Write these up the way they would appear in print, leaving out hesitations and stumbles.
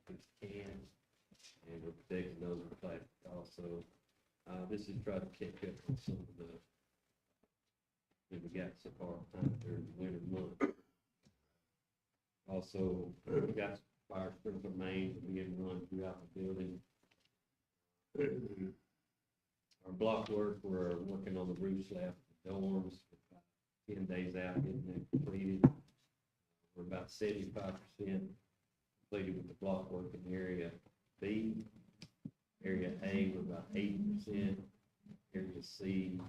as can, and we're protecting those with plastic also. This is trying to catch up with some of the that we got so far time during the winter month. Also, we got fire sprinkler mains that we get run throughout the building. Our block work, we're working on the roof slab, the dorms, 10 days out, getting them completed. We're about 75% completed with the block work in area B. Area A, we're about 80%. Area C,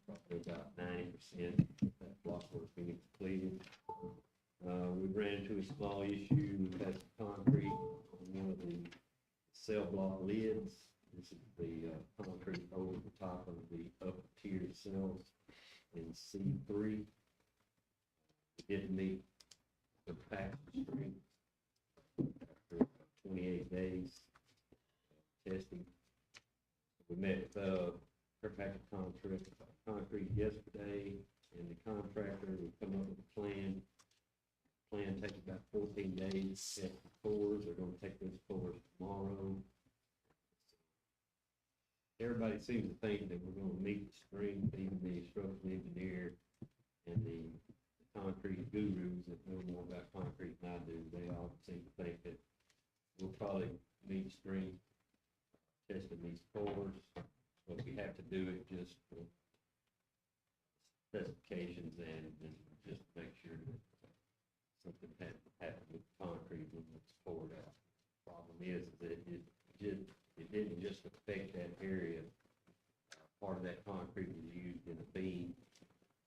probably about 90%. That block work being completed. We ran into a small issue. We had some concrete on one of the cell block lids. This is the concrete over the top of the upper tier cells in C3. We didn't meet the package strength after 28 days testing. We met package concrete yesterday, and the contractor will come up with a plan. Plan takes about 14 days to set the cores. They're going to take those cores tomorrow. Everybody seems to think that we're going to meet the strength, even the structural engineer and the concrete gurus that know more about concrete than I do. They all seem to think that we'll probably meet strength testing these cores, but we have to do it just for specifications and just make sure that something happened with concrete when it's poured out. Problem is that it didn't just affect that area. Part of that concrete was used in a beam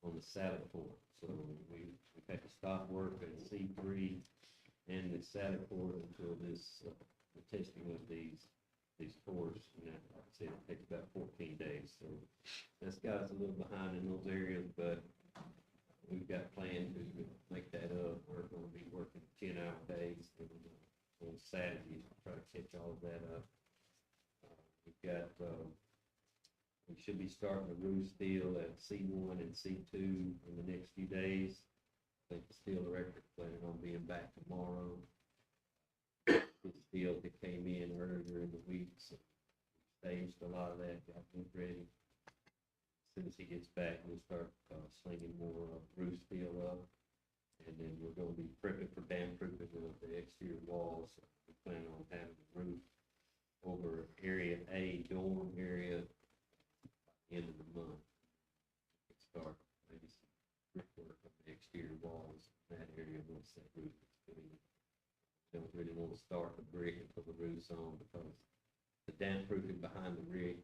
on the saddle port. So we had to stop work at C3 and the saddle port until this the testing of these cores. And that, like I said, it takes about 14 days. So that's got us a little behind in those areas, but we've got plans to make that up. We're going to be working 10-hour days on Saturdays to try to catch all of that up. We should be starting the roof steel at C1 and C2 in the next few days. I think the steel director is planning on being back tomorrow. The steel that came in earlier in the week, so staged a lot of that, got it ready. As soon as he gets back, we'll start slinging more roof steel up. And then we're going to be prepping for dam proofing of the exterior walls. We plan on having the roof over area A, dorm area, by the end of the month. We'll start maybe some brickwork on the exterior walls in that area once that roof is finished. Don't really want to start the brick and put the roofs on because the damp proofing behind the brick,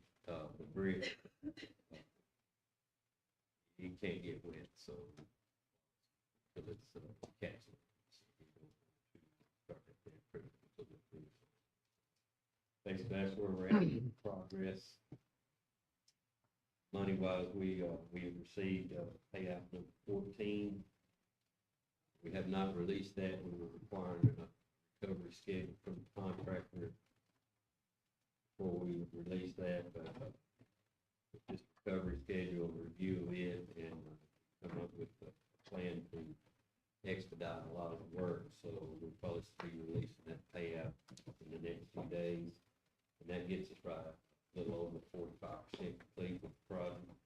you can't get wet, so because it's castle. So you don't want to start that damp proofing until the roof. Basically, that's where we're at in progress. Money-wise, we have received payout number 14. We have not released that. We were requiring a recovery schedule from the contractor before we release that. But this recovery schedule, review it, and come up with a plan to expedite a lot of the work. So we'll probably be releasing that payout in the next few days. And that gets us right a little over 45% complete with the project.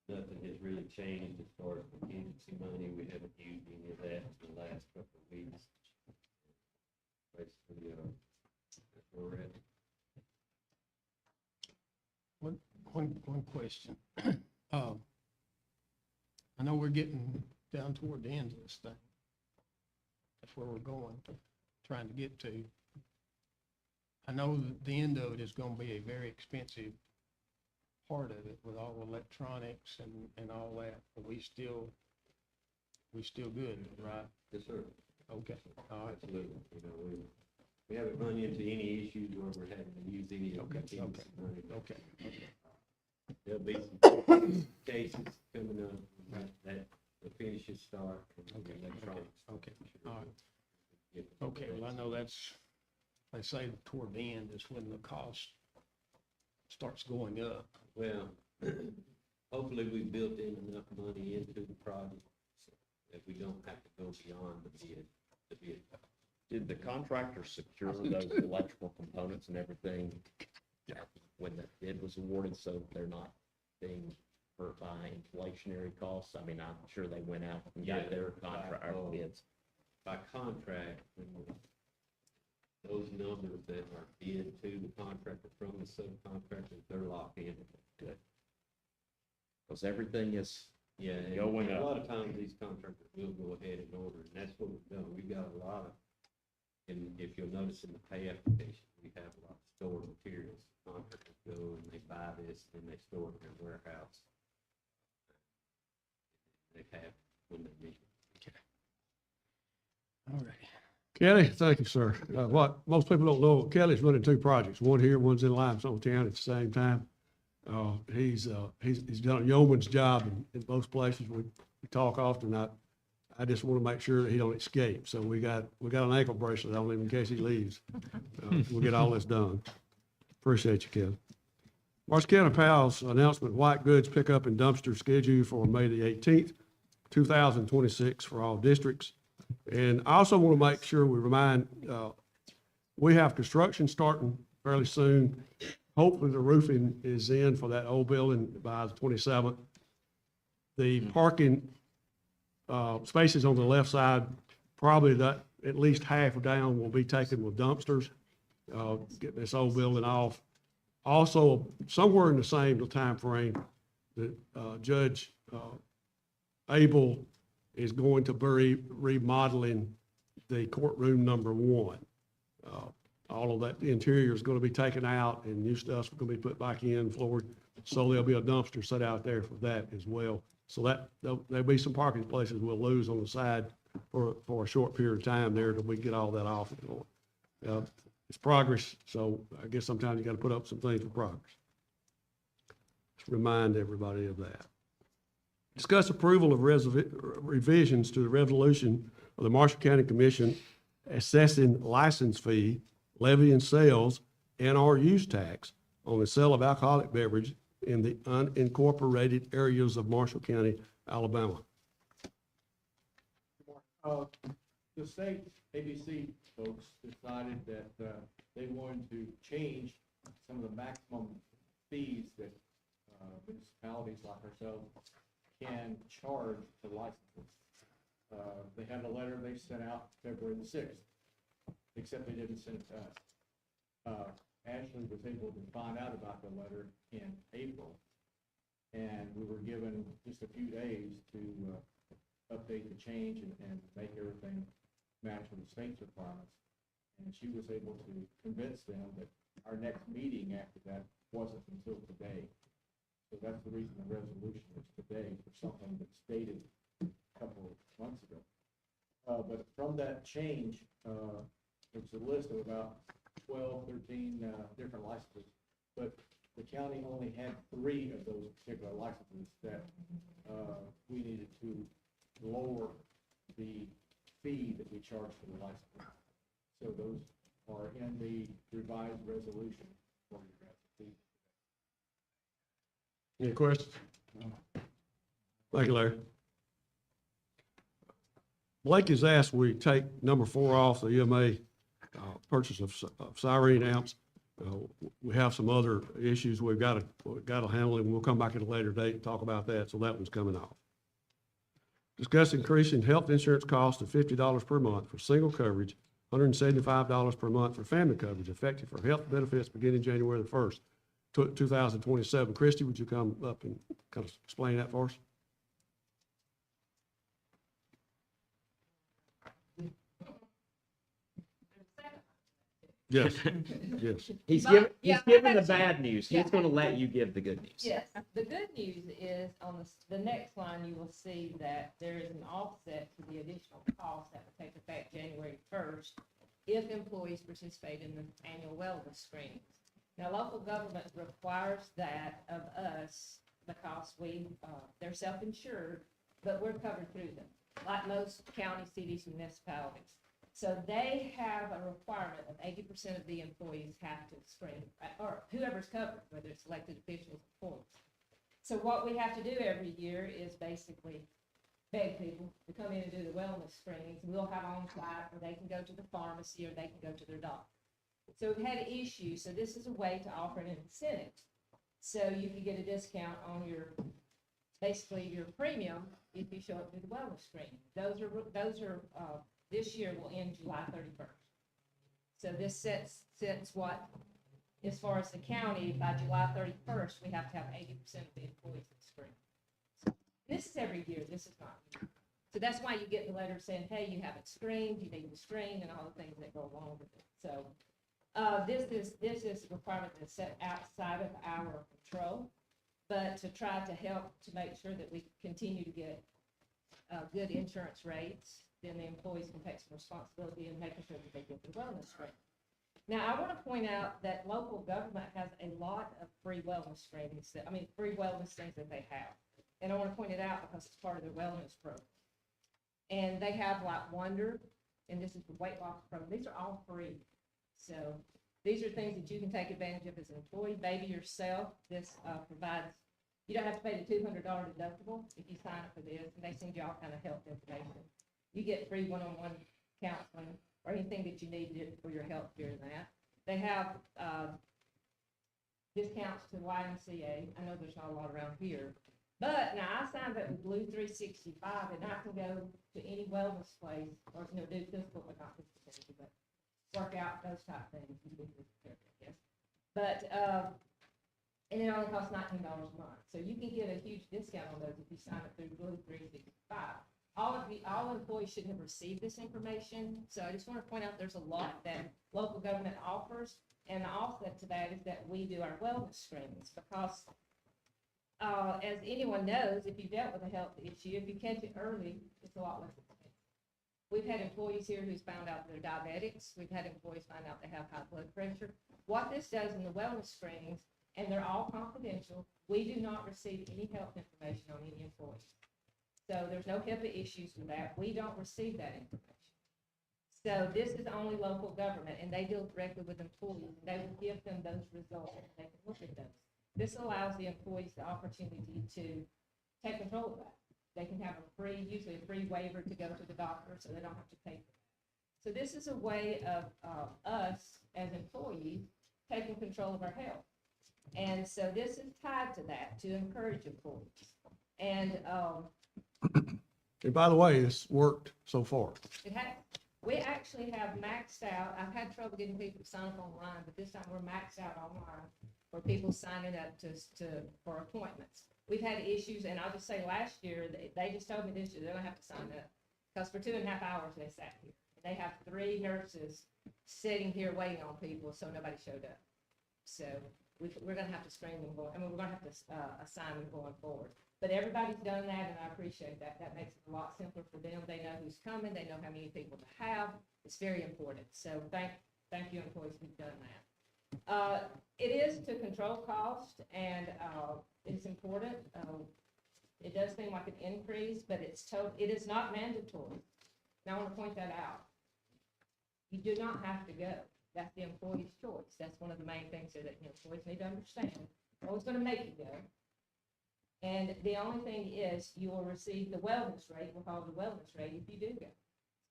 Nothing has really changed as far as contingency money. We haven't used any of that in the last couple of weeks. Basically, that's where we're at. One question. I know we're getting down toward the end of this thing. That's where we're going, trying to get to. I know that the end of it is going to be a very expensive part of it with all electronics and all that. But we still good, right? Yes, sir. Okay. All right. Absolutely. You know, we haven't run into any issues where we're having to use any of the contingency money. Okay. There'll be some cases coming up that the finishes start. Okay. Electronics. Okay. All right. Okay. Well, I know that's, they say toward the end is when the cost starts going up. Well, hopefully we built in enough money into the project so that we don't have to go beyond the bid Did the contractor secure those electrical components and everything when the bid was awarded, so they're not being hurt by inflationary costs? I mean, I'm sure they went out and got their contract bids. By contract, and those numbers that are bid to the contractor from the subcontractor, they're locked in. Good. Because everything is Yeah, and going a up. lot of times these contractors will go ahead and order, and that's what we've done. We've got a lot of, and if you'll notice in the pay application, we have a lot of stored materials. Contractors go and they buy this, and they store it in their warehouse. They have when they need it. All right. Kelly, thank you, sir. What most people don't know, Kelly's running two projects, one here, one's in Limestone Town at the same time. He's done a yeoman's job in both places. We talk often. I just want to make sure that he don't escape. So we got an ankle bracelet on him in case he leaves. We'll get all this done. Appreciate you, Kelly. Marshall County PAL's announcement, white goods pickup and dumpster scheduled for May the 18th, 2026 for all districts. And I also want to make sure we remind, we have construction starting fairly soon. Hopefully the roofing is in for that old building by the 27th. The parking spaces on the left side, probably that at least half down will be taken with dumpsters, getting this old building off. Also, somewhere in the same time frame, that Judge Abel is going to be remodeling the courtroom #1. All of that, the interior is going to be taken out and new stuff's going to be put back in, floored. So there'll be a dumpster set out there for that as well. So that, there'll be some parking places we'll lose on the side for a short period of time there till we get all that off. It's progress, so I guess sometimes you got to put up some things for progress. Just remind everybody of that. Discuss approval of revisions to the resolution of the Marshall County Commission assessing license fee, levy and sales, and or use tax on the sale of alcoholic beverage in the unincorporated areas of Marshall County, Alabama. The state ABC folks decided that they wanted to change some of the maximum fees that municipalities like ourselves can charge for licenses. They had a letter they sent out February the 6th, except they didn't send it to us. Ashley was able to find out about the letter in April, and we were given just a few days to update the change and make everything match with the state's requirements. And she was able to convince them that our next meeting after that wasn't until today. So that's the reason the resolution is today for something that's dated a couple of months ago. But from that change, it's a list of about 12, 13 different licenses. But the county only had 3 of those particular licenses that we needed to lower the fee that we charge for the license. So those are in the revised resolution for your guys to see. Any questions? Thank you, Larry. Blake has asked we take number 4 off the EMA purchase of siren amps. We have some other issues we've got to handle, and we'll come back at a later date and talk about that. So that one's coming off. Discuss increasing health insurance cost to $50 per month for single coverage, $175 per month for family coverage, effective for health benefits beginning January the 1st, 2027. Christy, would you come up and kind of explain that for us? Yes, yes. He's But- giving the bad news. He's going to let you give the good news. Yes, the good news is on the next line, you will see that there is an offset to the additional cost that will take effect January 1st if employees participate in the annual wellness screenings. Now, local government requires that of us because they're self-insured, but we're covered through them, like most county, cities, and municipalities. So they have a requirement of 80% of the employees have to screen, or whoever's covered, whether it's elected officials or employees. So what we have to do every year is basically beg people to come in and do the wellness screenings. We'll have on-site, or they can go to the pharmacy, or they can go to their doctor. So we've had issues, so this is a way to offer an incentive. So you can get a discount on your, basically your premium if you show up to the wellness screening. Those are, this year will end July 31st. So this sets what, as far as the county, by July 31st, we have to have 80% of the employees at screen. This is every year, this is not. So that's why you get the letter saying, hey, you haven't screened, you need to screen, and all the things that go along with it. So this is a requirement that's set outside of our control, but to try to help to make sure that we continue to get good insurance rates, then the employees can take some responsibility in making sure that they get their wellness screening. Now, I want to point out that local government has a lot of free wellness screenings, free wellness things that they have. And I want to point it out because it's part of their wellness program. And they have like Wonder, and this is the weight loss program. These are all free. So these are things that you can take advantage of as an employee. Baby Yourself, this provides, you don't have to pay the $200 deductible if you sign up for this, and they send you all kind of health information. You get free one-on-one counseling or anything that you need for your health during that. They have discounts to YMCA. I know there's not a lot around here. But now I signed up with Blue 365, and I can go to any wellness place or, do physical, but not physical therapy, but work out, those type of things. I guess. But, and it only costs $19 a month. So you can get a huge discount on those if you sign up through Blue 365. All employees should have received this information. So I just want to point out there's a lot that local government offers. And the offset to that is that we do our wellness screenings because as anyone knows, if you dealt with a health issue, if you catch it early, it's a lot less expensive. We've had employees here who's found out they're diabetics. We've had employees find out they have high blood pressure. What this does in the wellness screenings, and they're all confidential, we do not receive any health information on any employees. So there's no HIPAA issues with that. We don't receive that information. So this is only local government, and they deal directly with employees. They will give them those results, and they can look at those. This allows the employees the opportunity to take control of that. They can have usually a free waiver to go to the doctor, so they don't have to pay for that. So this is a way of us as employees taking control of our health. And so this is tied to that, to encourage employees. And And by the way, it's worked so far. we actually have maxed out. I've had trouble getting people to sign up online, but this time we're maxed out online for people signing up for appointments. We've had issues, and I'll just say last year, they just told me this year, they're gonna have to sign up. Because for 2.5 hours, they sat here. They have 3 nurses sitting here waiting on people, so nobody showed up. So we're gonna have to screen them we're gonna have to assign them going forward. But everybody's done that, and I appreciate that. That makes it a lot simpler for them. They know who's coming. They know how many people to have. It's very important. So thank you, employees, who've done that. It is to control cost, and it's important. It does seem like an increase, but it is not mandatory. Now, I want to point that out. You do not have to go. That's the employee's choice. That's one of the main things that employees need to understand. No one's going to make you go. And the only thing is you will receive the wellness rate, we'll call it the wellness rate, if you do go.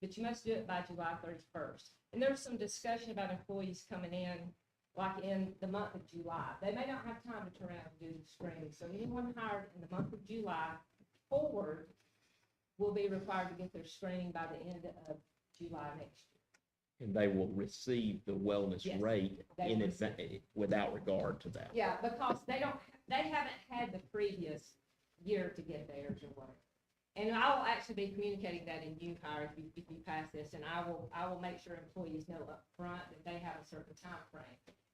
But you must do it by July 31st. And there's some discussion about employees coming in, like in the month of July. They may not have time to turn around and do the screening. So anyone hired in the month of July forward will be required to get their screening by the end of July next year. And they will receive the wellness Yes, rate they in will advance, without regard to that. Yeah, because they haven't had the previous year to get theirs or whatever. And I will actually be communicating that in new hire if you pass this, and I will make sure employees know up front that they have a certain time frame.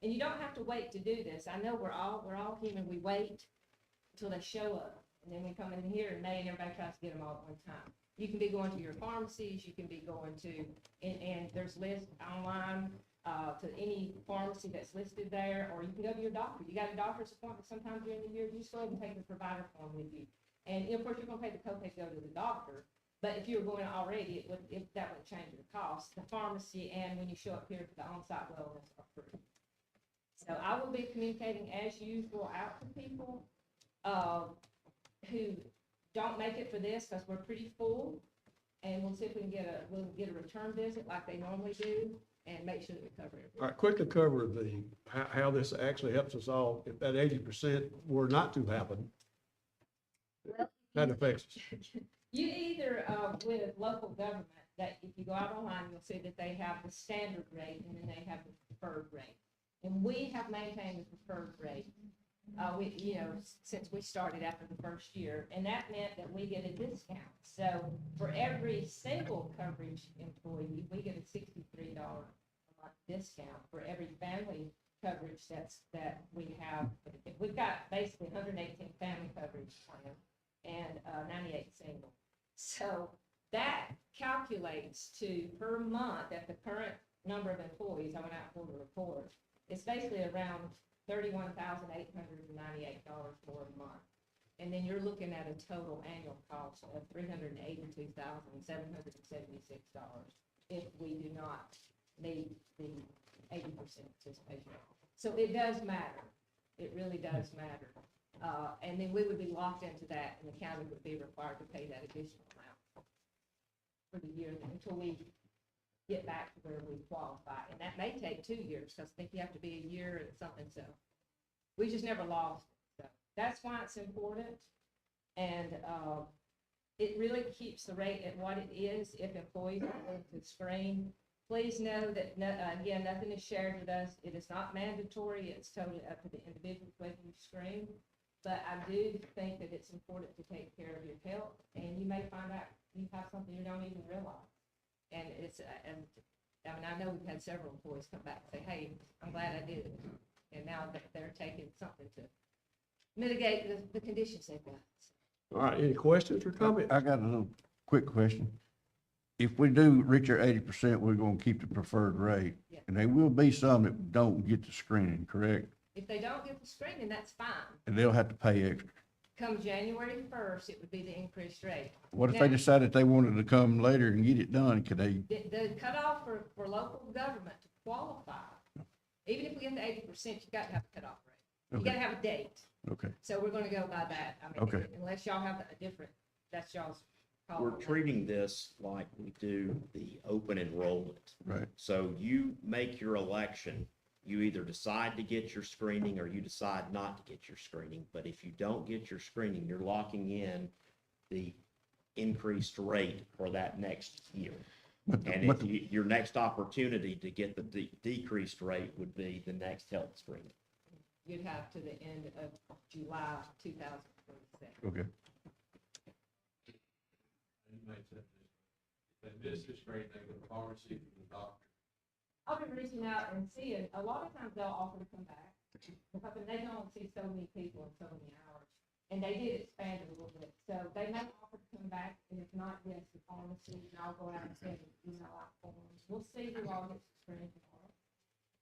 And you don't have to wait to do this. I know we're all human. We wait until they show up, and then we come in here in May and everybody tries to get them all at one time. You can be going to your pharmacies, you can be going to, and there's lists online to any pharmacy that's listed there, or you can go to your doctor. You got a doctor's appointment sometime during the year, you just go ahead and take the provider form with you. And of course, you're gonna pay the copay to go to the doctor, but if you were going already, that wouldn't change the cost. The pharmacy and when you show up here for the on-site wellness are free. So I will be communicating as usual out to people who don't make it for this, because we're pretty full, and we'll see if we can we'll get a return visit like they normally do, and make sure that we cover it. All right, quickly cover how this actually helps us all. If that 80% were not to happen, that affects us. You either, with local government, that if you go out online, you'll see that they have the standard rate, and then they have the preferred rate. And we have maintained the preferred rate, since we started after the first year, and that meant that we get a discount. So for every single coverage employee, we get a $63 a month discount. For every family coverage that we have, we've got basically 118 family coverage plan and 98 single. So that calculates to per month at the current number of employees. I went out for the report. It's basically around $31,898 more a month. And then you're looking at a total annual cost of $382,776 if we do not meet the 80% participation. So it does matter. It really does matter. And then we would be locked into that, and the county would be required to pay that additional amount for the year until we get back to where we qualify. And that may take 2 years, because I think you have to be a year and something, so we just never lost it. So that's why it's important. And it really keeps the rate at what it is if employees are going to screen. Please know that, again, nothing is shared with us. It is not mandatory. It's totally up to the individual whether you screen. But I do think that it's important to take care of your health, and you may find out you have something you don't even realize. And I know we've had several employees come back and say, hey, I'm glad I did it. And now that they're taking something to mitigate the conditions they've got. All right, any questions or comments? I got a little quick question. If we do reach our 80%, we're gonna keep the preferred rate. Yeah. And there will be some that don't get the screening, correct? If they don't get the screening, that's fine. And they'll have to pay extra. Come January 1st, it would be the increased rate. What if Now- they decided they wanted to come later and get it done? Could they? The cutoff for local government to qualify, even if we get to 80%, you got to have a cutoff rate. You Okay. got to have a date. Okay. So we're going to go by that. I mean, Okay. unless y'all have a different, that's y'all's call. We're on that. treating this like we do the open enrollment. Right. So you make your election, you either decide to get your screening or you decide not to get your screening. But if you don't get your screening, you're locking in the increased rate for that next year. And if your next opportunity to get the decreased rate would be the next health screening. You'd have to the end of July 2026. Okay. You might say this, if they miss this grade, they go to pharmacy from the doctor. I've been reaching out and seeing, a lot of times they'll offer to come back, because they can only see so many people in so many hours. And they did expand it a little bit, so they may offer to come back, and if not, yes, the pharmacy, and I'll go out and send email out forms. We'll see who all gets the screening tomorrow.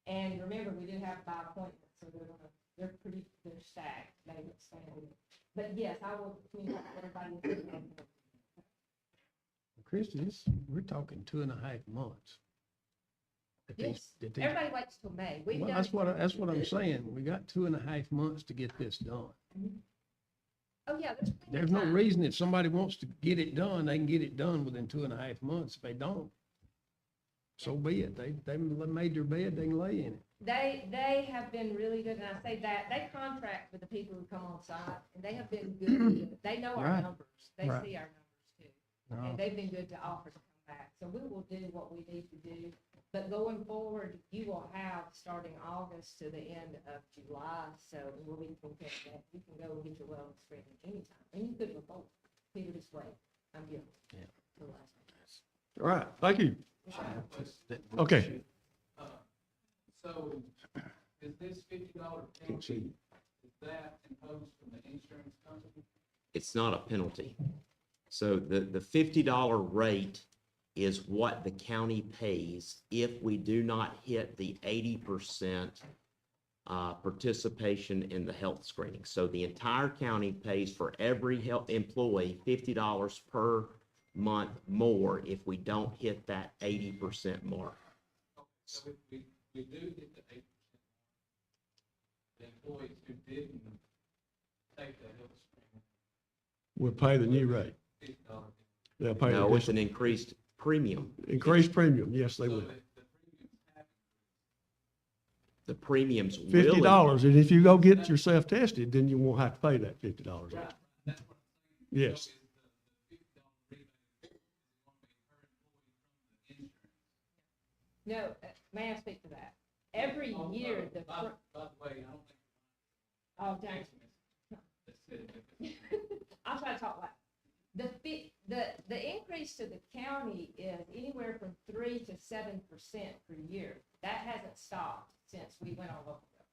And remember, we do have by appointment, so they're stacked, they've expanded. But yes, I will communicate with everybody. Christie, we're talking 2.5 months. Yes, everybody waits till May. We've Well, done. that's what I'm saying. We got 2.5 months to get this done. Oh, yeah, there's plenty There's of no time. reason if somebody wants to get it done, they can get it done within 2.5 months. If they don't, so be it. They made their bed, they can lay in it. They have been really good, and I say that, they contract with the people who come on site, and they have been good. They know our Right. numbers. They Right. see our numbers too. No. And they've been good to offer to come back. So we will do what we need to do. But going forward, you will have, starting August to the end of July, so we'll be prepared that you can go and get your wellness screening anytime. And you could before. People just wait. I'm good. Yeah. Till last minute. All right, thank you. Okay. So, is this $50 penalty, is that imposed from the insurance company? It's not a penalty. So the $50 rate is what the county pays if we do not hit the 80% participation in the health screening. So the entire county pays for every health employee $50 per month more if we don't hit that 80% mark. So if we do get the 8%, the employees who didn't take the health screening, will pay the new rate. $50. They'll pay No, it's the an increased premium. increased premium, yes, they will. The premiums will. $50, and if you go get yourself tested, then you won't have to pay that $50 extra. Yes. No, may I speak to that? Every year, the, By the way, I don't think. oh, dang. I'll try to talk loud. The increase to the county is anywhere from 3 to 7% per year. That hasn't stopped since we went on local government.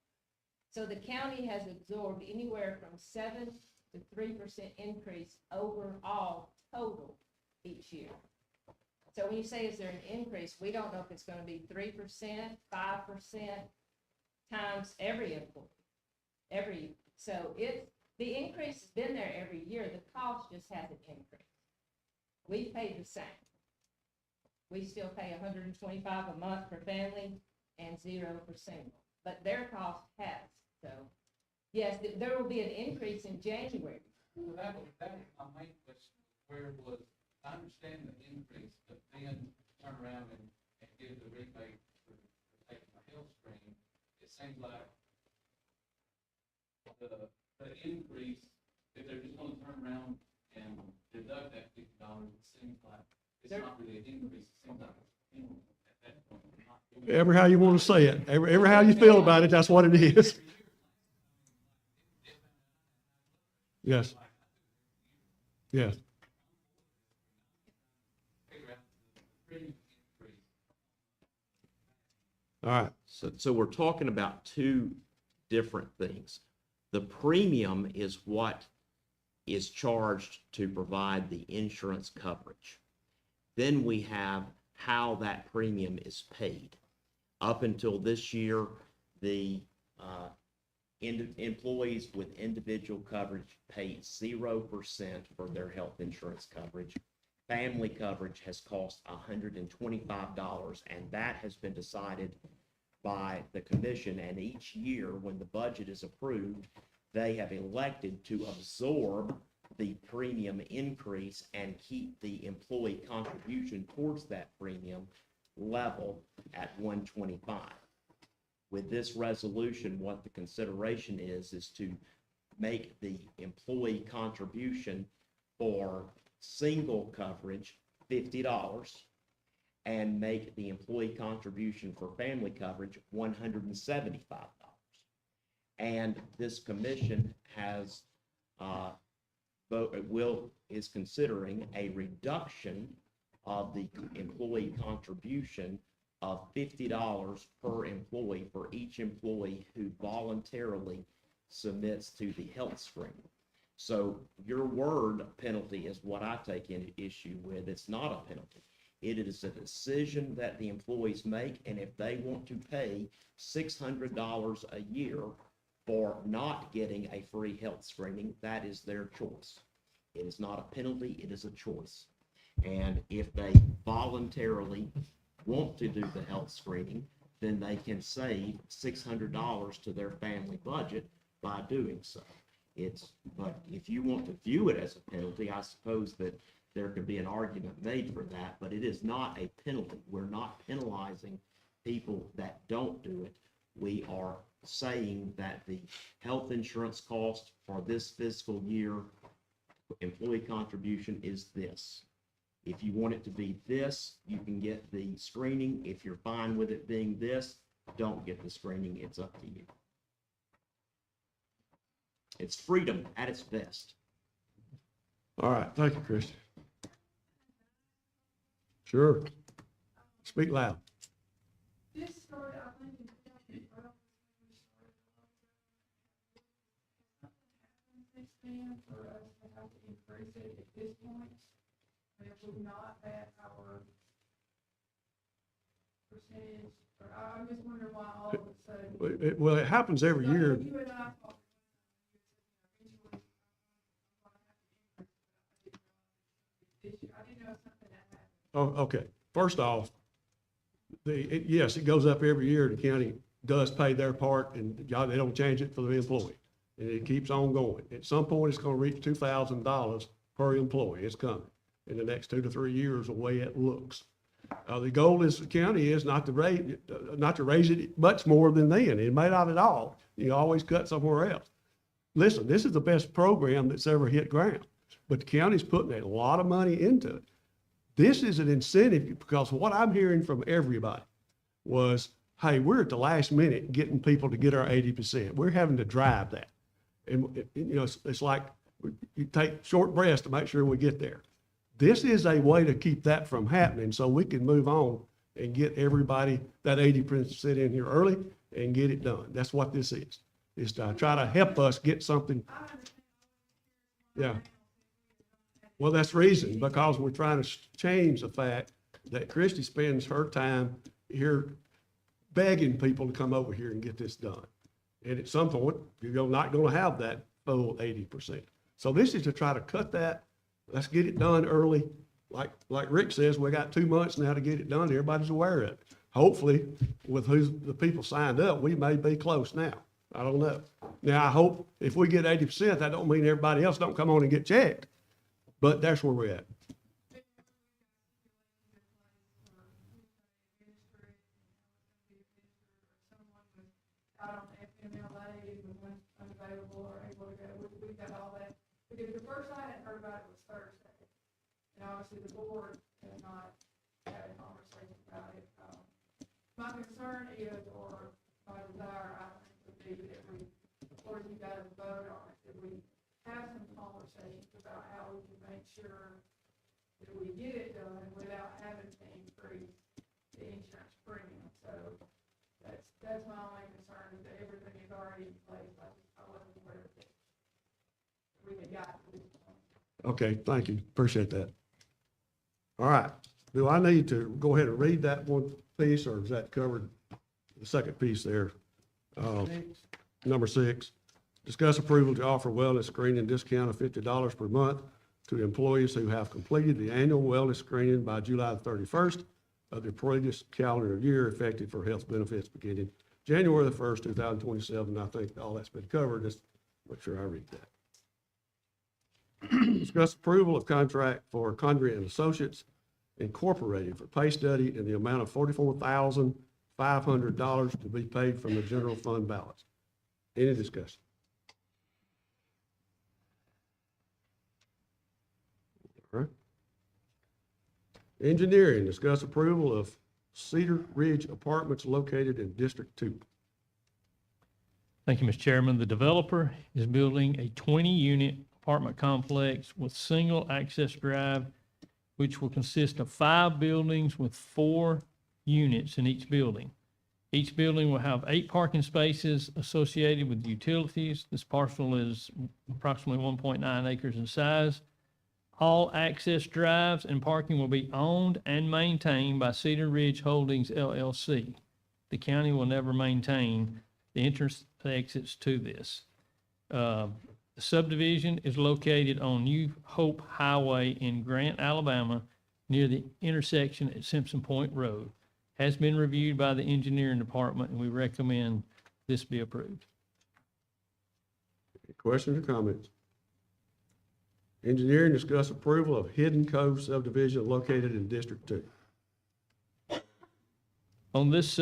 So the county has absorbed anywhere from 7 to 3% increase overall total each year. So when you say, is there an increase, we don't know if it's gonna be 3%, 5% times every employee, so the increase has been there every year, the cost just hasn't increased. We paid the same. We still pay $125 a month for family and 0 for single, but their cost has, so, yes, there will be an increase in January. Well, that was my main question, where it was, I understand the increase, but then turn around and give the rebate for taking a health screen. It seems like the increase, if they're just gonna turn around and deduct that $50, it seems like it's not really an increase, it seems like it's, you know, at that point. Ever how you want to say it, ever how you feel about it, that's what it is. Yes. Yes. All right. So we're talking about two different things. The premium is what is charged to provide the insurance coverage. Then we have how that premium is paid. Up until this year, the employees with individual coverage paid 0% for their health insurance coverage. Family coverage has cost $125, and that has been decided by the commission. And each year, when the budget is approved, they have elected to absorb the premium increase and keep the employee contribution towards that premium level at $125. With this resolution, what the consideration is to make the employee contribution for single coverage $50 and make the employee contribution for family coverage $175. And this commission has is considering a reduction of the employee contribution of $50 per employee for each employee who voluntarily submits to the health screening. So your word penalty is what I take issue with. It's not a penalty. It is a decision that the employees make, and if they want to pay $600 a year for not getting a free health screening, that is their choice. It is not a penalty, it is a choice. And if they voluntarily want to do the health screening, then they can save $600 to their family budget by doing so. But if you want to view it as a penalty, I suppose that there could be an argument made for that, but it is not a penalty. We're not penalizing people that don't do it. We are saying that the health insurance cost for this fiscal year employee contribution is this. If you want it to be this, you can get the screening. If you're fine with it being this, don't get the screening. It's up to you. It's freedom at its best. All right. Thank you, Christian. Sure. Speak loud. This started, I think, in 2012. Since then, for us to have to increase it at this point, and if we've not had our percentage, or I'm just wondering why all of a sudden. Well, it happens every year. You and I talked. I didn't know something that happened. Oh, okay. First off, yes, it goes up every year. The county does pay their part, and they don't change it for the employee. And it keeps on going. At some point, it's gonna reach $2,000 per employee. It's coming in the next 2 to 3 years, the way it looks. The goal is the county is not to raise it much more than then. It may not at all. You always cut somewhere else. Listen, this is the best program that's ever hit ground, but the county's putting a lot of money into it. This is an incentive because what I'm hearing from everybody was, hey, we're at the last minute getting people to get our 80%. We're having to drive that. And, you know, it's like you take short breaths to make sure we get there. This is a way to keep that from happening so we can move on and get everybody that 80% in here early and get it done. That's what this is to try to help us get something. Yeah. Well, that's the reason, because we're trying to change the fact that Christie spends her time here begging people to come over here and get this done. And at some point, you're not going to have that full 80%. So this is to try to cut that. Let's get it done early. Like Rick says, we got 2 months now to get it done. Everybody's aware of it. Hopefully, with the people signed up, we may be close now. I don't know. Now, I hope if we get 80%, that don't mean everybody else don't come on and get checked. But that's where we're at. Out on FMLA, even when unavailable or able to go, we got all that. Because the first I had heard about it was Thursday. And obviously the board has not had a conversation about it. My concern is, or my desire, I think, would be that we, before you guys vote on it, that we have some conversations about how we can make sure that we get it done without having to increase the insurance premium. So that's my only concern, is that everything is already in place. I wasn't aware of it. We had got to this point. Okay, thank you. Appreciate that. All right. Do I need to go ahead and read that one piece, or is that covered? The second piece there. Number 6, discuss approval to offer wellness screening discount of $50 per month to employees who have completed the annual wellness screening by July 31st of the previous calendar year, effective for health benefits beginning January 1st, 2027. I think all that's been covered. Just make sure I read that. Discuss approval of contract for Condry and Associates Incorporated for pay study in the amount of $44,500 to be paid from the general fund balance. Any discussion? All right. Engineering, discuss approval of Cedar Ridge Apartments located in District 2. Thank you, Mr. Chairman. The developer is building a 20-unit apartment complex with single access drive, which will consist of 5 buildings with 4 units in each building. Each building will have 8 parking spaces associated with utilities. This parcel is approximately 1.9 acres in size. All access drives and parking will be owned and maintained by Cedar Ridge Holdings LLC. The county will never maintain the entrance exits to this. The subdivision is located on New Hope Highway in Grant, Alabama, near the intersection at Simpson Point Road. Has been reviewed by the engineering department, and we recommend this be approved. Any questions or comments? Engineering, discuss approval of Hidden Cove subdivision located in District 2. On this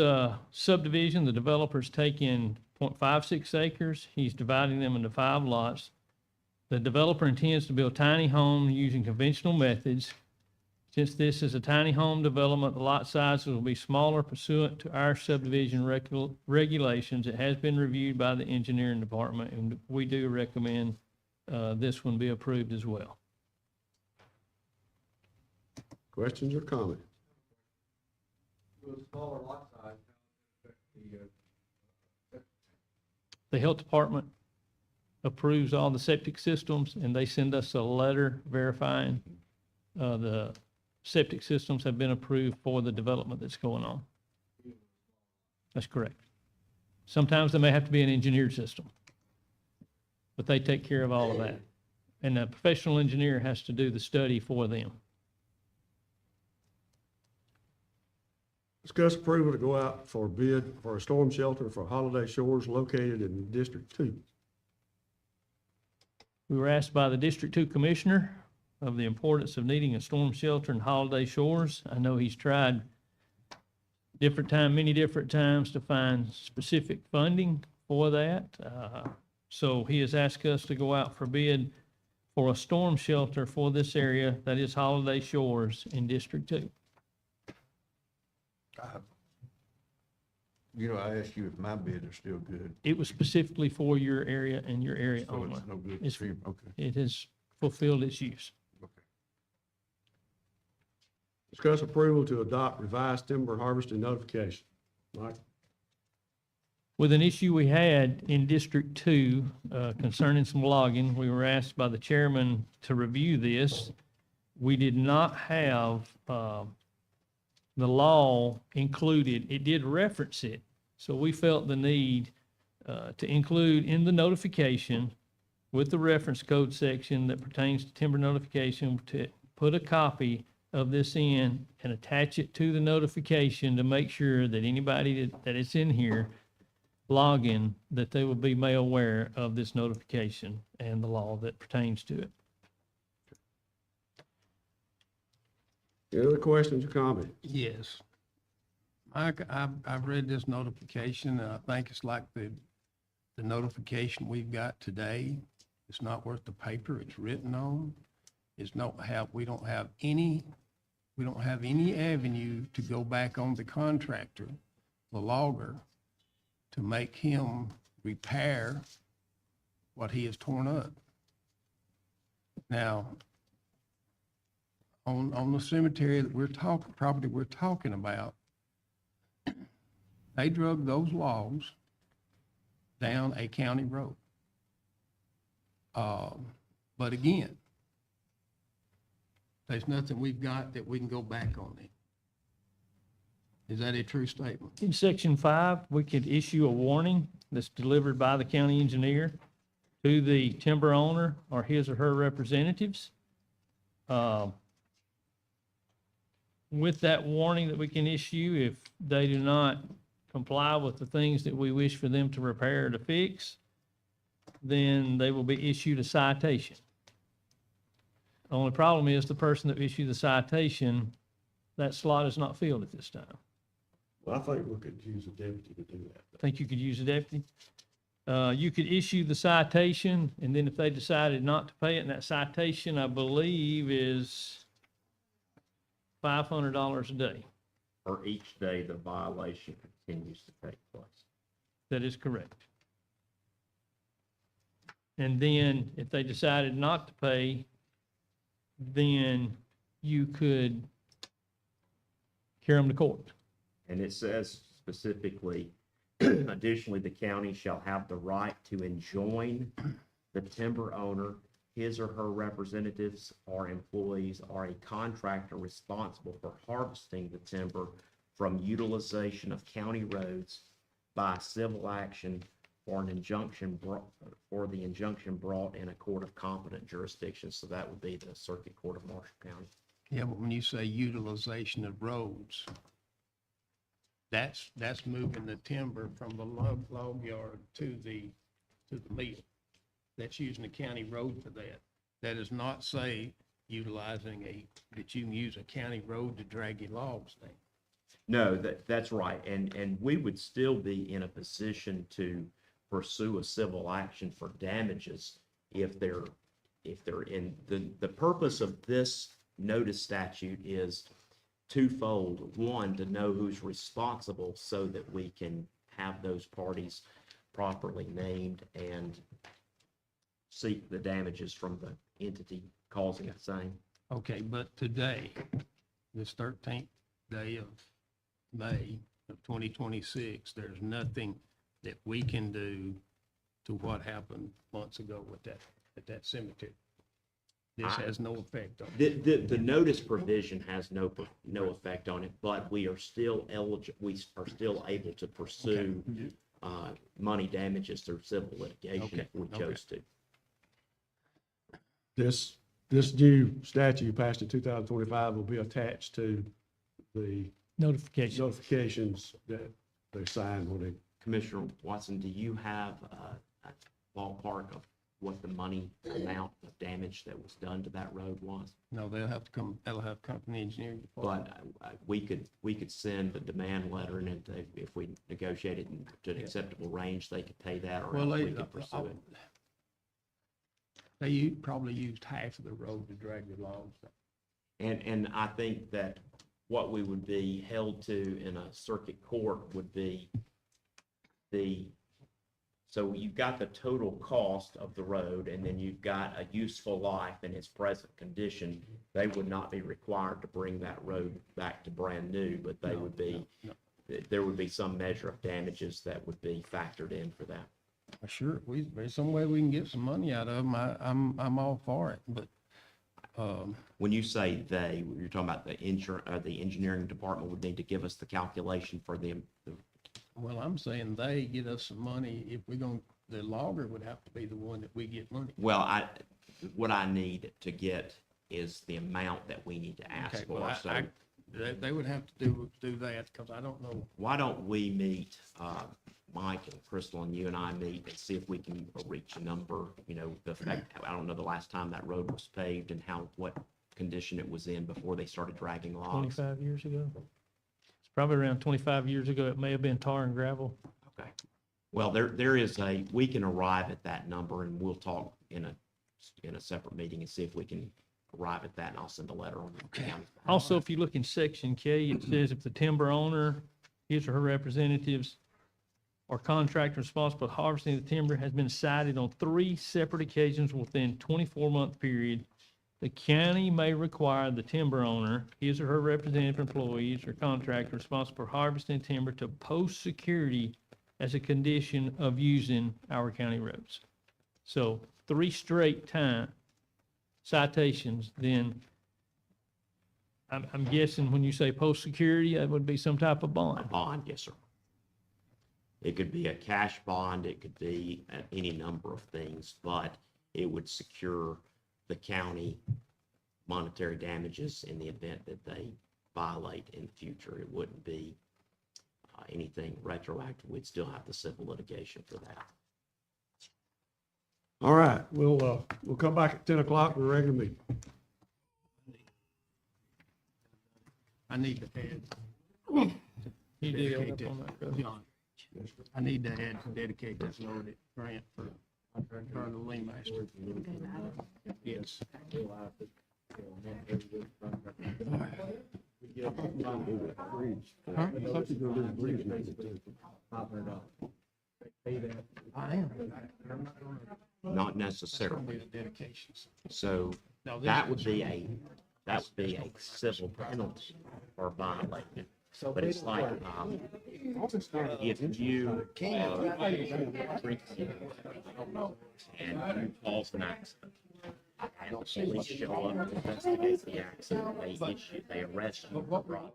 subdivision, the developer's taking 0.56 acres. He's dividing them into 5 lots. The developer intends to build tiny homes using conventional methods. Since this is a tiny home development, the lot sizes will be smaller pursuant to our subdivision regulations. It has been reviewed by the engineering department, and we do recommend this one be approved as well. Questions or comments? With a smaller lot size, how does it affect the, The health department approves all the septic systems, and they send us a letter verifying the septic systems have been approved for the development that's going on. That's correct. Sometimes there may have to be an engineered system, but they take care of all of that. And a professional engineer has to do the study for them. Discuss approval to go out for bid for a storm shelter for Holiday Shores located in District 2. We were asked by the District 2 Commissioner of the importance of needing a storm shelter in Holiday Shores. I know he's tried many different times to find specific funding for that. So he has asked us to go out for bid for a storm shelter for this area, that is Holiday Shores in District 2. You know, I asked you if my bid is still good. It was specifically for your area and your area So only. it's no good. It's- Okay. It has fulfilled its use. Discuss approval to adopt revised timber harvesting notification. Mike? With an issue we had in District 2 concerning some logging, we were asked by the chairman to review this. We did not have the law included. It did reference it. So we felt the need to include in the notification with the reference code section that pertains to timber notification, to put a copy of this in and attach it to the notification to make sure that anybody that is in here logging, that they will be made aware of this notification and the law that pertains to it. Any other questions or comments? Yes. Mike, I've read this notification, and I think it's like the notification we've got today. It's not worth the paper it's written on. We don't have any avenue to go back on the contractor, the logger, to make him repair what he has torn up. Now, on the cemetery that property we're talking about, they drug those logs down a county road. But again, there's nothing we've got that we can go back on it. Is that a true statement? In Section 5, we could issue a warning that's delivered by the county engineer to the timber owner or his or her representatives. With that warning that we can issue, if they do not comply with the things that we wish for them to repair or to fix, then they will be issued a citation. The only problem is the person that issued the citation, that slot is not filled at this time. Well, I think we could use a deputy to do that. Think you could use a deputy? You could issue the citation, and then if they decided not to pay it, and that citation, I believe, is $500 a day. Or each day the violation continues to take place. That is correct. And then if they decided not to pay, then you could carry them to court. And it says specifically, additionally, the county shall have the right to enjoin the timber owner, his or her representatives or employees, or a contractor responsible for harvesting the timber from utilization of county roads by civil action for the injunction brought in a court of competent jurisdiction. So that would be the Circuit Court of Marshall County. Yeah, but when you say utilization of roads, that's moving the timber from the log yard to the mill. That's using the county road for that. That does not say utilizing that you can use a county road to drag your logs down. No, that's right. And we would still be in a position to pursue a civil action for damages if they're in, the purpose of this notice statute is twofold. One, to know who's responsible so that we can have those parties properly named and seek the damages from the entity causing the same. Okay, but today, this 13th day of May of 2026, there's nothing that we can do to what happened months ago with at that cemetery. This has no effect on it. The notice provision has no effect on it, but we are still eligible, we are still able to pursue money damages through civil litigation if we chose to. This new statute passed in 2025 will be attached to the Notification. notifications that they sign when they. Commissioner Watson, do you have a ballpark of what the money amount of damage that was done to that road was? No, they'll have to come from the engineering department. But we could send a demand letter, and if we negotiate it to an acceptable range, they could pay that, or Well, else we could pursue it. They probably used half of the road to drag the logs. And I think that what we would be held to in a circuit court would be so you've got the total cost of the road, and then you've got a useful life in its present condition. They would not be required to bring that road back to brand new, but they would be, there would be some measure of damages that would be factored in for that. Sure, there's some way we can get some money out of them. I'm all for it, but, When you say they, you're talking about the the engineering department would need to give us the calculation for the well, I'm saying they get us some money. If we're gonna, the logger would have to be the one that we get money. well, what I need to get is the amount that we need to ask Okay, for. well, So they would have to do that, because I don't know. why don't we meet, Mike and Crystal and you and I meet and see if we can reach a number, you know, the fact, I don't know the last time that road was paved and what condition it was in before they started dragging logs. 25 years ago. It's probably around 25 years ago. It may have been tar and gravel. Okay. Well, there is we can arrive at that number, and we'll talk in a separate meeting and see if we can arrive at that, and I'll send a letter on the county's behalf. Also, if you look in section K, it says if the timber owner, his or her representatives, or contractor responsible for harvesting the timber has been cited on 3 separate occasions within 24-month period, the county may require the timber owner, his or her representative employees, or contractor responsible for harvesting timber to post security as a condition of using our county roads. So 3 straight time citations, then I'm guessing when you say post security, that would be some type of A bond. bond, yes, sir. It could be a cash bond, it could be any number of things, but it would secure the county monetary damages in the event that they violate in the future. It wouldn't be anything retroactive. We'd still have the civil litigation for that. All right, we'll come back at 10 o'clock for a regular meeting. I need to add. You did dedicate up on that, that, Russ. John. I need to add, to dedicate that loaded grant for Colonel Lee Master. Yes. Huh? I am. Not necessarily. The dedications. So No, this that is- would be a civil penalty for violating. But it's like, if you are drinking and you cause an accident, and the police show up to investigate the accident, they arrest you for fraud.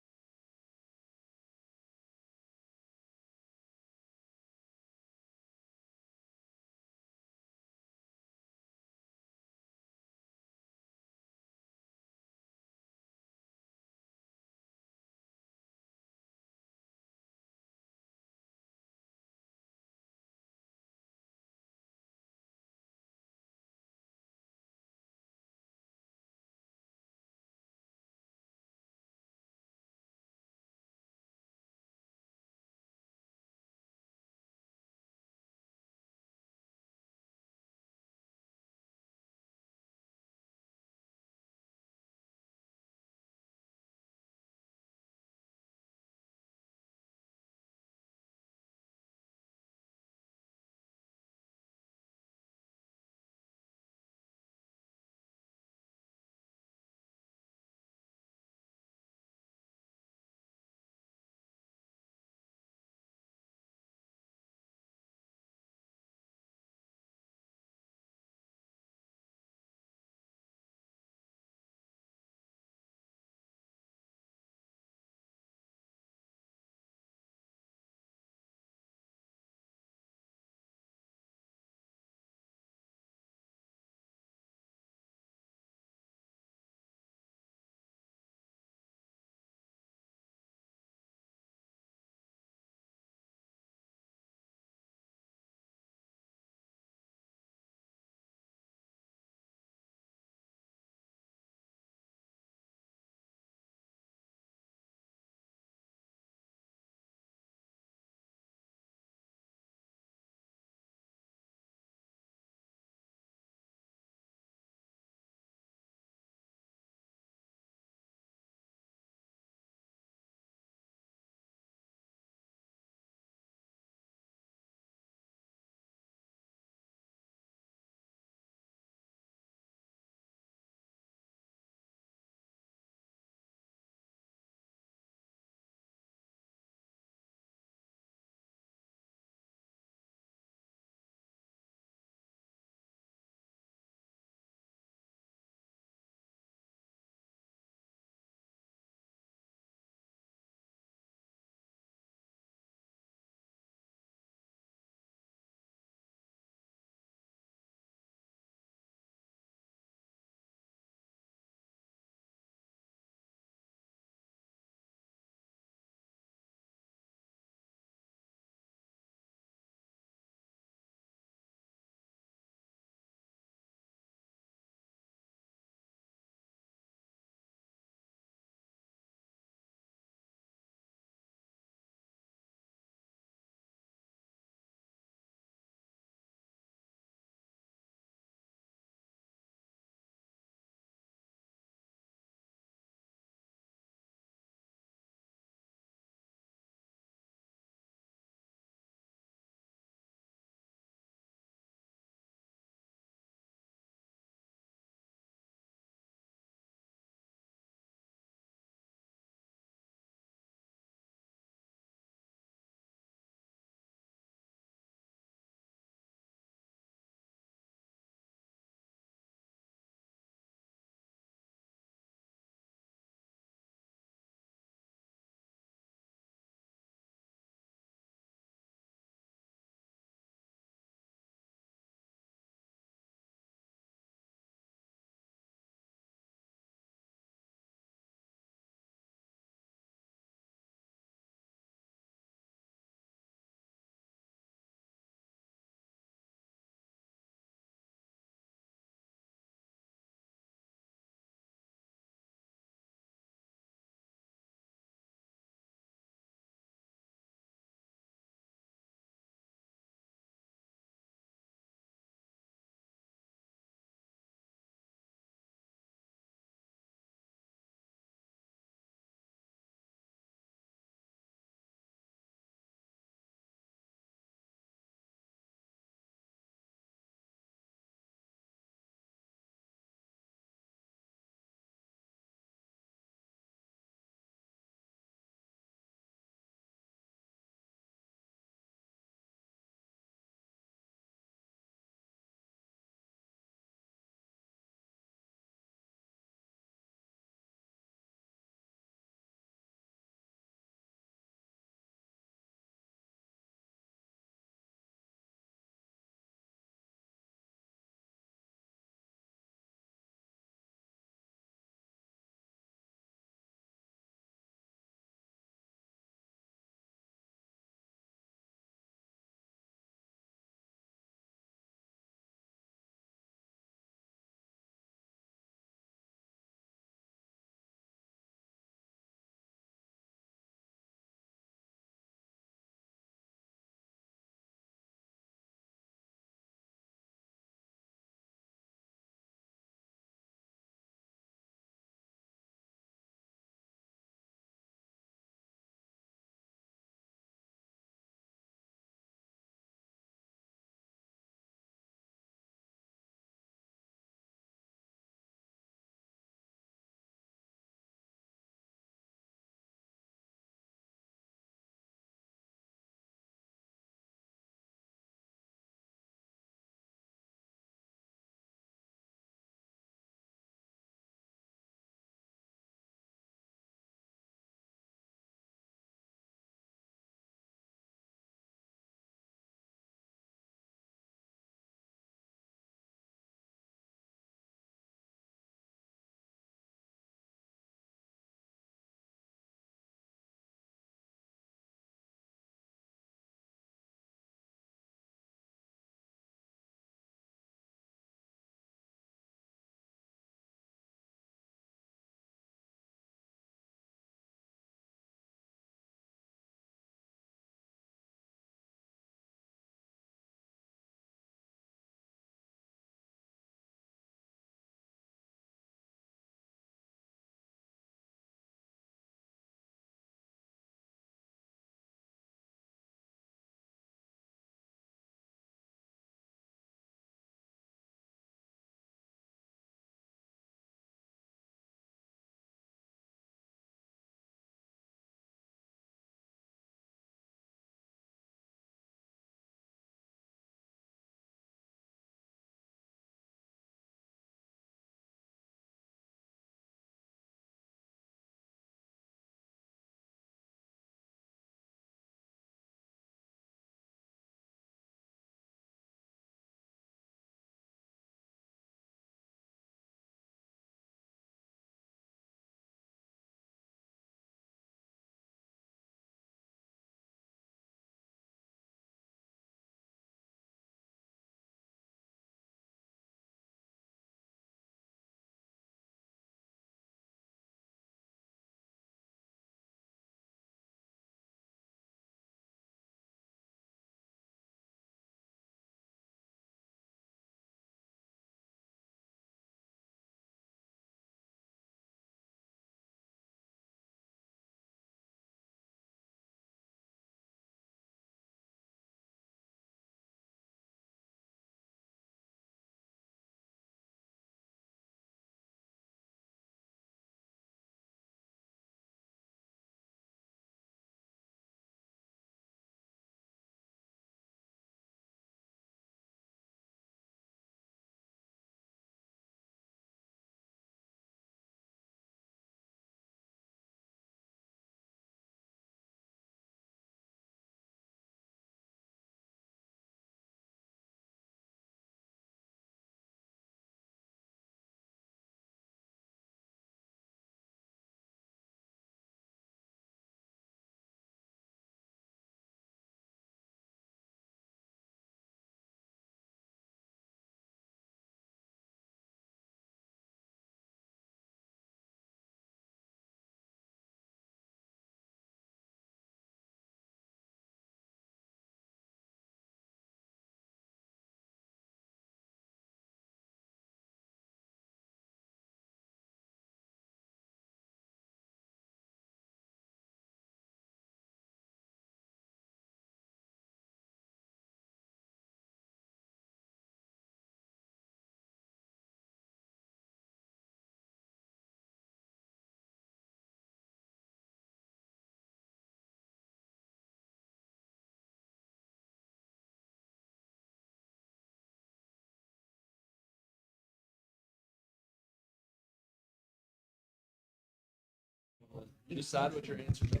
You decide what your answers are.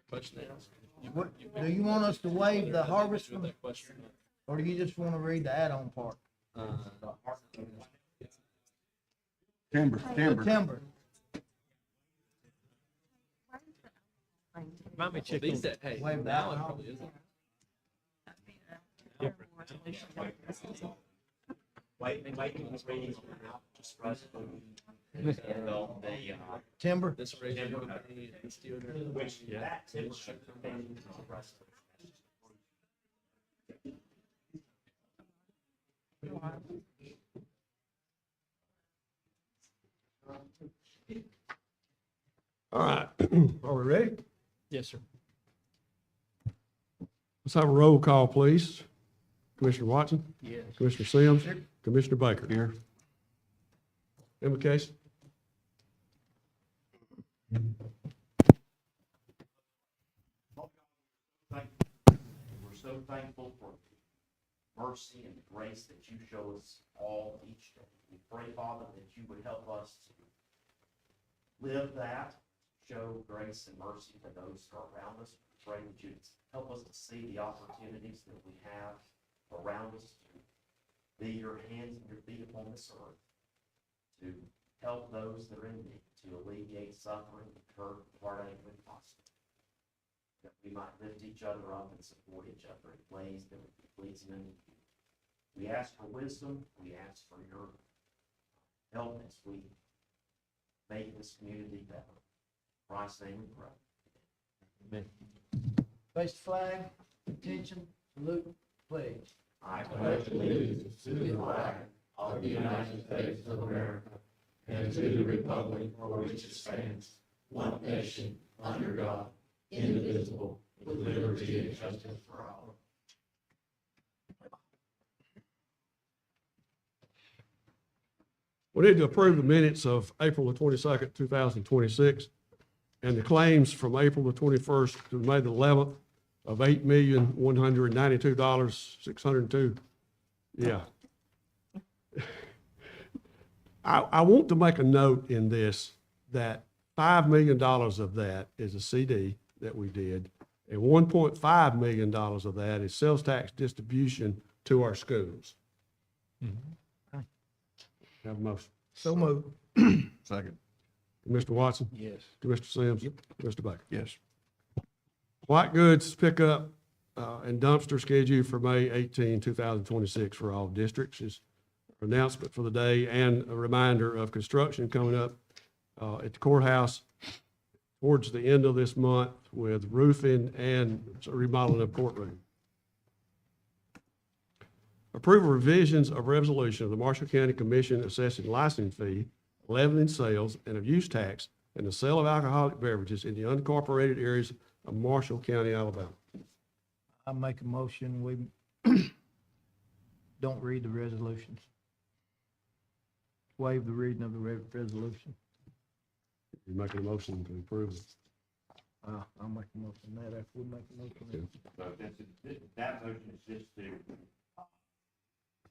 Question answer. What, do you want us to waive the harvest With one, that question. or do you just wanna read the add-on part? Timber, timber. Timber, Might be check These on- that, hey, Waive now that. it probably isn't. timber, This razor company, this deodorant. All right, are we ready? Yes, sir. Let's have a roll call, please. Commissioner Watson, Yes. Commissioner Sims, Commissioner Baker. Here. Emma Case? We're so thankful for the mercy and grace that you show us all each day. We pray, Father, that you would help us to live that, show grace and mercy to those who are around us. We pray that you'd help us to see the opportunities that we have around us to be your hands and your feet upon this earth, to help those that are in need, to alleviate suffering, hurt, heartache, when possible. That we might lift each other up and support each other in ways that would be pleasing unto you. We ask for wisdom. We ask for your help as we make this community better. In Christ's name we pray. face the flag, attention, salute, pledge. I pledge allegiance to the flag of the United States of America and to the republic for which it stands, one nation, under God, indivisible, with liberty and justice for all. We need to approve the minutes of April the 22nd, 2026, and the claims from April the 21st to May the 11th of $8,192,602. Yeah. I want to make a note in this that $5 million of that is a CD that we did, and $1.5 million of that is sales tax distribution to our schools. Have a motion. So moved. Second. Commissioner Watson? Yes. Commissioner Sims? Mr. Baker? Yes. White goods pickup and dumpster scheduled for May 18, 2026 for all districts is an announcement for the day and a reminder of construction coming up at the courthouse towards the end of this month with roofing and remodeling of courtroom. Approve revisions of resolution of the Marshall County Commission assessing licensing fee, levying sales, and of use tax and the sale of alcoholic beverages in the unincorporated areas of Marshall County, Alabama. I make a motion, we don't read the resolutions. Waive the reading of the resolution. You making a motion to approve it? I'll make a motion that after we make a motion. So that motion is just to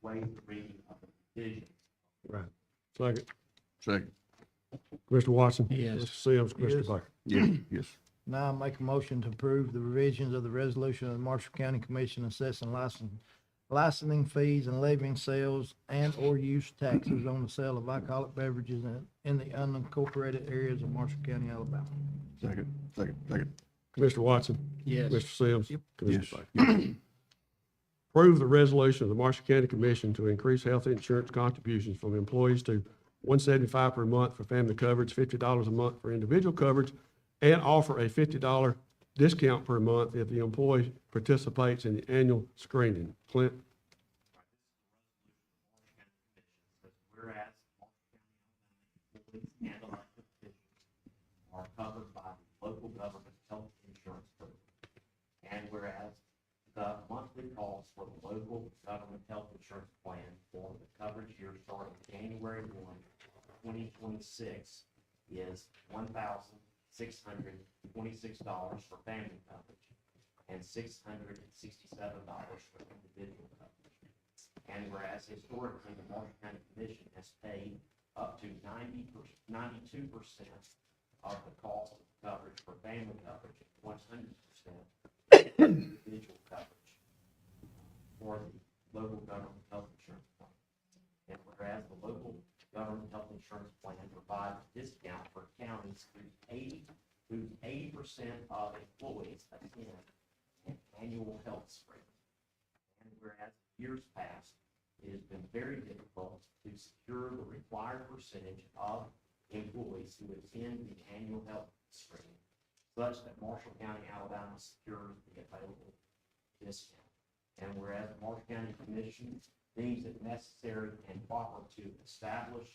waive the reading of the division. Right. Second. Second. Commissioner Watson? Yes. Mr. Sims? Commissioner Yes. Baker? Yes, yes. Now I make a motion to approve the revisions of the resolution of the Marshall County Commission assessing licensing fees and levying sales and or use taxes on the sale of alcoholic beverages in the unincorporated areas of Marshall County, Alabama. Second. Commissioner Watson? Yes. Mr. Sims? Yes. Commissioner Baker? Approve the resolution of the Marshall County Commission to increase health insurance contributions from employees to $175 per month for family coverage, $50 a month for individual coverage, and offer a $50 discount per month if the employee participates in the annual screening. Clint? Whereas employees and elected officials are covered by the local government health insurance program. And whereas the monthly cost for the local government health insurance plan for the coverage year starting January 1, 2026 is $1,626 for family coverage and $667 for individual coverage. And whereas historically, the Marshall County Commission has paid up to 92% of the cost of coverage for family coverage, and 100% individual coverage for the local government health insurance plan. And whereas the local government health insurance plan provides a discount for counties whose 80% of employees attend an annual health screening. And whereas in years past, it has been very difficult to secure the required percentage of employees who attend the annual health screening, such that Marshall County, Alabama secures the available discount. And whereas the Marshall County Commission deems it necessary and proper to establish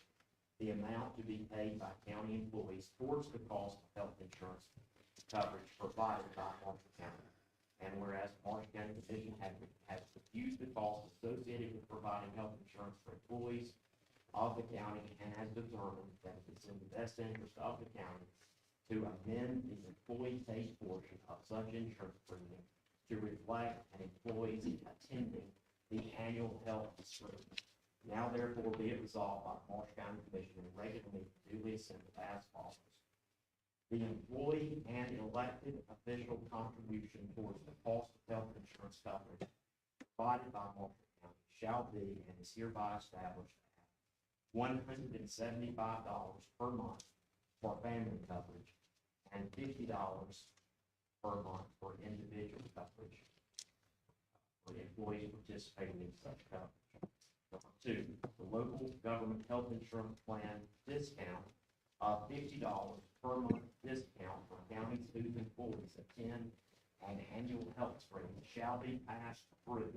the amount to be paid by county employees towards the cost of health insurance coverage provided by Marshall County. And whereas Marshall County Commission has reviewed the costs associated with providing health insurance for employees of the county and has determined that it's in the best interest of the county to amend the employee paid portion of such insurance premium to reflect an employee's attending the annual health screening. Now therefore be it resolved by the Marshall County Commission and regularly duly assembled as follows. The employee and elected official contribution towards the cost of health insurance coverage provided by Marshall County shall be and is hereby established at $175 per month for family coverage and $50 per month for individual coverage for employees participating in such coverage. Number two, the local government health insurance plan discount of $50 per month discount for counties whose employees attend an annual health screening shall be passed through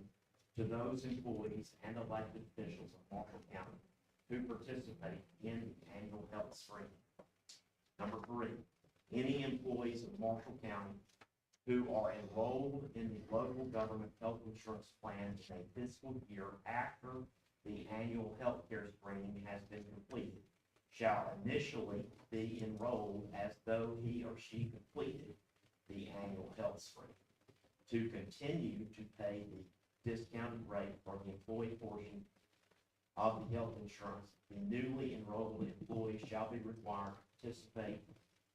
to those employees and elected officials of Marshall County who participate in the annual health screening. Number three, any employees of Marshall County who are enrolled in the local government health insurance plan in a fiscal year after the annual health care screening has been completed shall initially be enrolled as though he or she completed the annual health screening. To continue to pay the discounted rate for the employee portion of the health insurance, the newly enrolled employee shall be required to participate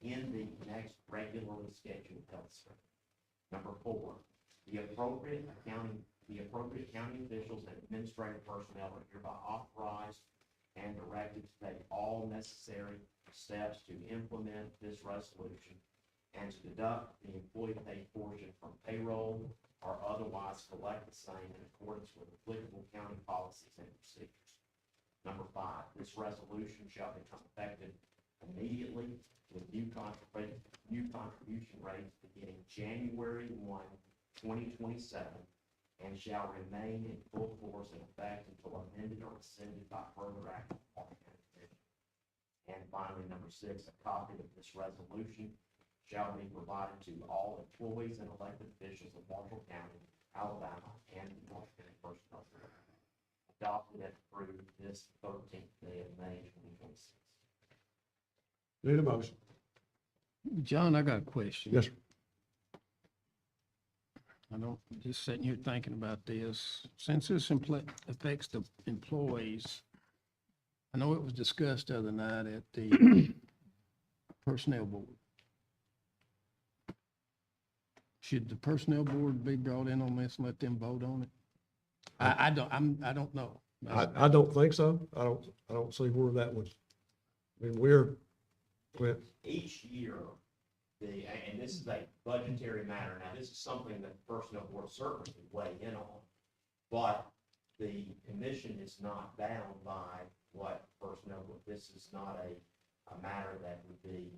in the next regularly scheduled health screening. Number four, the appropriate county officials and administrative personnel are hereby authorized and directed to take all necessary steps to implement this resolution and to deduct the employee paid portion from payroll or otherwise collect the same in accordance with applicable county policies and procedures. Number five, this resolution shall become effective immediately with new contribution rates beginning January 1, 2027, and shall remain in full force and effect until amended or rescinded by further act of the Marshall County Commission. And finally, number six, a copy of this resolution shall be provided to all employees and elected officials of Marshall County, Alabama, and the Marshall County Personnel Board, adopted and approved this 13th day of May, 2026. Need a motion? John, I got a question. Yes, sir. I don't, just sitting here thinking about this. Since this affects the employees, I know it was discussed the other night at the personnel board. Should the personnel board be brought in on this and let them vote on it? I don't know. I don't think so. I don't see where that would, I mean, we're, Each year, and this is a budgetary matter, now this is something that the personnel board certainly could weigh in on, but the commission is not bound by what personnel board, this is not a matter that would be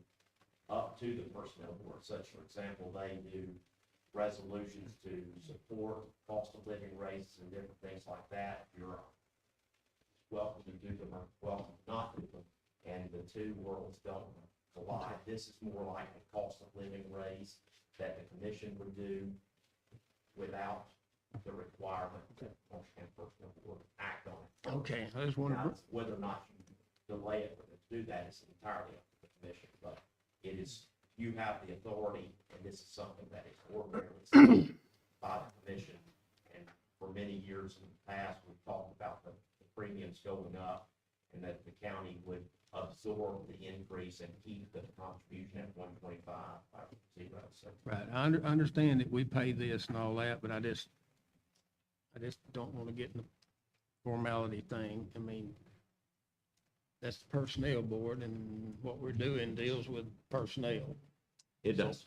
up to the personnel board, such for example, they do resolutions to support cost of living raises and different things like that. You're welcome to do them or welcome not to do them, and the two worlds don't collide. This is more like a cost of living raise that the commission would do without the requirement that the Marshall County Personnel Board act on it. Okay, I just wondered. Now, whether or not you delay it for them to do that is entirely up to the commission, but it is, you have the authority, and this is something that is ordinarily set by the commission. And for many years in the past, we've talked about the premiums going up and that the county would absorb the increase and keep the contribution Right, understand that we pay this and all that, but I just don't want to get in the formality thing. I mean, that's the personnel board, and what we're doing deals with personnel. It So does.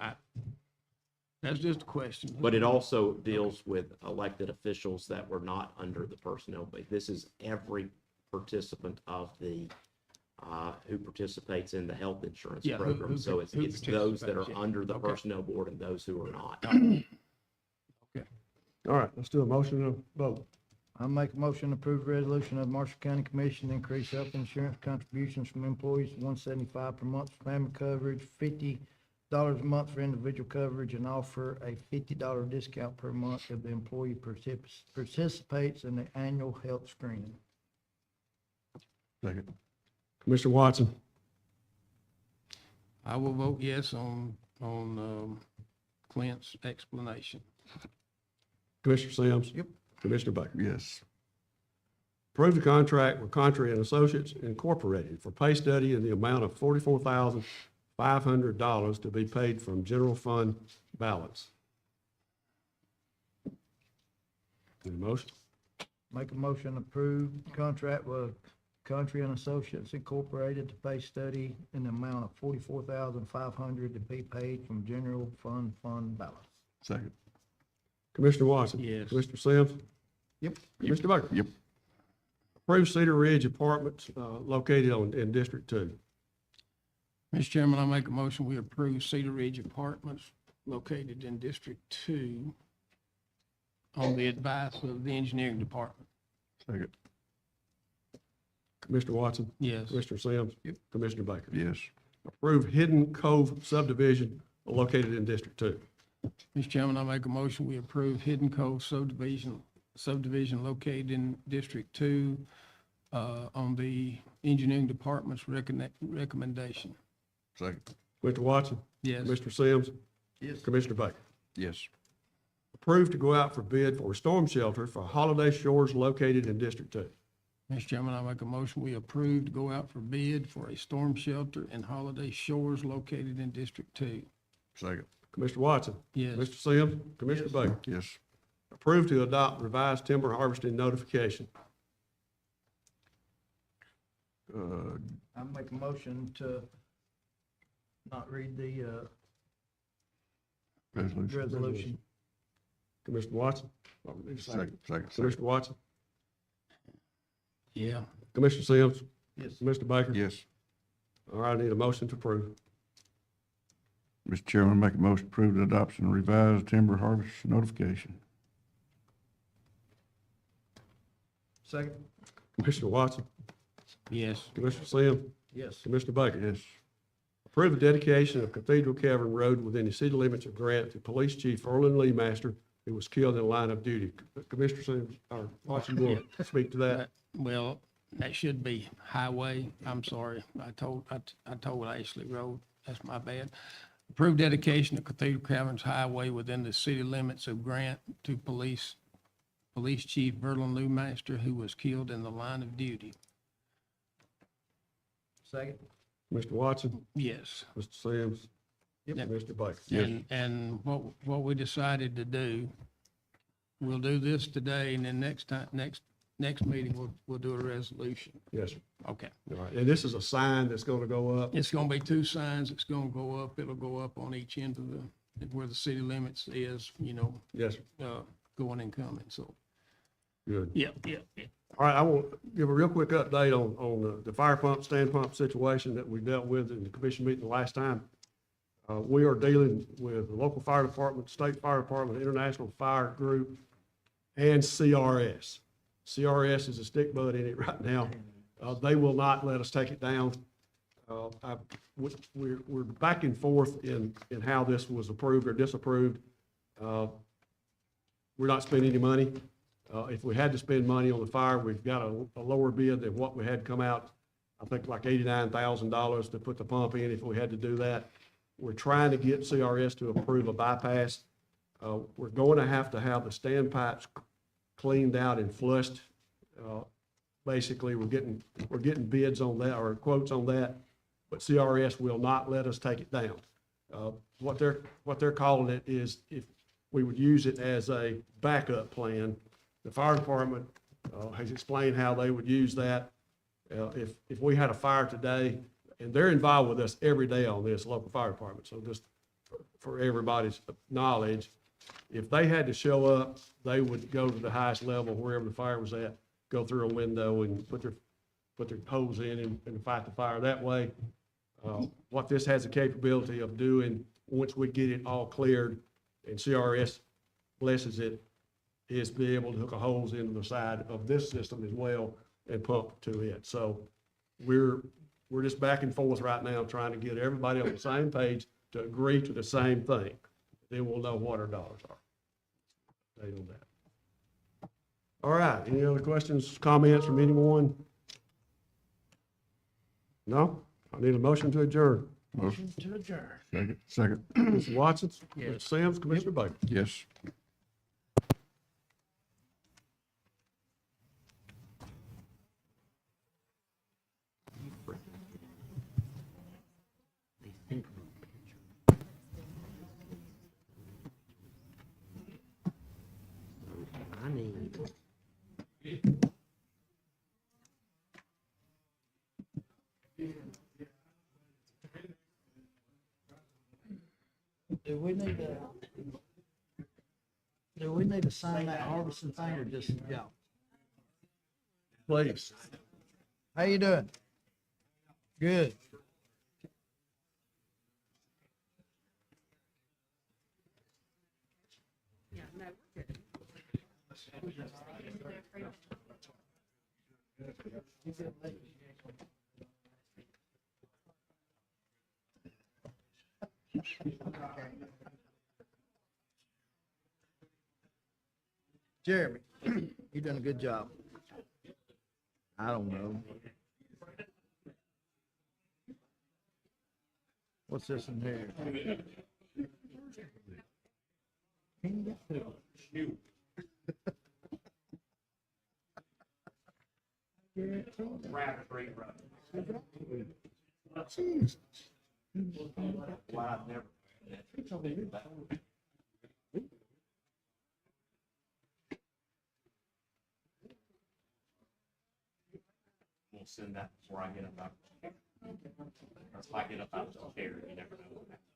That's just a question. But it also deals with elected officials that were not under the personnel, but this is every participant of the, who participates in the health insurance Yeah, program. So it's who those that are participates, yeah. under the Okay. personnel board and those who are not. All right, let's do a motion and a vote. I make a motion to approve resolution of Marshall County Commission to increase health insurance contributions from employees to $175 per month for family coverage, $50 a month for individual coverage, and offer a $50 discount per month if the employee participates in the annual health screening. Second. Commissioner Watson? I will vote yes on Clint's explanation. Commissioner Sims? Yep. Commissioner Baker? Yes. Approve the contract with Country and Associates Incorporated for pay study in the amount of $44,500 to be paid from general fund balance. Need a motion? Make a motion to approve contract with Country and Associates Incorporated to pay study in the amount of $44,500 to be paid from general fund balance. Second. Commissioner Watson? Yes. Commissioner Sims? Yep. Commissioner Baker? Yep. Approve Cedar Ridge Apartments located in District 2. Mr. Chairman, I make a motion, we approve Cedar Ridge Apartments located in District 2 on the advice of the engineering department. Second. Commissioner Watson? Yes. Commissioner Sims? Yep. Commissioner Baker? Yes. Approve Hidden Cove subdivision located in District 2. Mr. Chairman, I make a motion, we approve Hidden Cove subdivision located in District 2 on the engineering department's recommendation. Second. Commissioner Watson? Yes. Commissioner Sims? Yes. Commissioner Baker? Yes. Approved to go out for bid for a storm shelter for Holiday Shores located in District 2. Mr. Chairman, I make a motion, we approve to go out for bid for a storm shelter in Holiday Shores located in District 2. Second. Commissioner Watson? Yes. Mr. Sims? Commissioner Baker? Yes. Approved to adopt revised timber harvesting notification. I make a motion to not read the resolution. Commissioner Watson? Second. Commissioner Watson? Yeah. Commissioner Sims? Yes. Mr. Baker? Yes. All right, I need a motion to approve. Mr. Chairman, make a motion to approve the adoption of revised timber harvest notification. Second. Commissioner Watson? Yes. Commissioner Sims? Yes. Commissioner Baker? Yes. Approve the dedication of Cathedral Cavern Road within the city limits of Grant to Police Chief Erlen Lee Master, who was killed in the line of duty. Commissioner Sims, or Watson, you want to speak to that? Well, that should be highway. I'm sorry. I told Ashley Road. That's my bad. Approved dedication of Cathedral Caverns Highway within the city limits of Grant to Police Chief Verlin Lou Master, who was killed in the line of duty. Second. Mr. Watson? Yes. Mr. Sims? Yep. Mr. Baker? Yes. And what we decided to do, we'll do this today, and then next meeting, we'll do a resolution. Yes, sir. Okay. All right, and this is a sign that's going to go up. It's gonna be two signs. It's gonna go up. It'll go up on each end of where the city limits is, Yes, sir. going and coming. So, Good. yeah. All right, I will give a real quick update on the fire pump, stand pump situation that we dealt with in the commission meeting the last time. We are dealing with the local fire department, state fire department, international fire group, and CRS. CRS is a stick bud in it right now. They will not let us take it down. We're back and forth in how this was approved or disapproved. We're not spending any money. If we had to spend money on the fire, we've got a lower bid than what we had come out, I think like $89,000 to put the pump in if we had to do that. We're trying to get CRS to approve a bypass. We're going to have the standpipes cleaned out and flushed. Basically, we're getting bids on that or quotes on that, but CRS will not let us take it down. What they're calling it is if we would use it as a backup plan. The fire department, has explained how they would use that. If we had a fire today, and they're involved with us every day on this, local fire department, so just for everybody's knowledge, if they had to show up, they would go to the highest level, wherever the fire was at, go through a window and put their hose in and fight the fire that way. What this has the capability of doing, once we get it all cleared and CRS blesses it, is be able to hook a hose into the side of this system as well and pump to it. So we're just back and forth right now, trying to get everybody on the same page to agree to the same thing. Then we'll know what our dollars are. Stay on that. All right, any other questions, comments from anyone? No? I need a motion to adjourn. Motion To adjourn. Second. Mr. Watson? Yes. Mr. Sims? Commissioner Baker? Yes. I need. Do we need to sign that harvesting thing or just y'all? Please. How you doing? Good. Jeremy, you done a good job. I don't know. What's this in here? Jesus. We'll send that before I get up out of the chair. Or if I get up out of the chair, you never know what happens.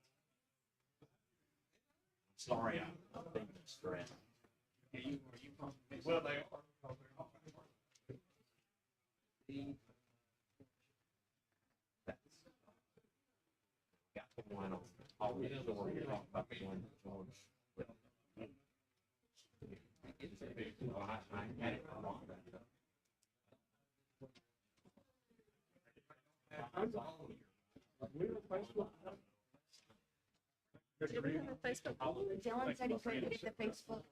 Sorry, I'm thinking stress. Well, they are. Got the one on all the story, you talk about the one that George. I had it wrong. Do we have a Facebook page? Dylan said he couldn't get the Facebook,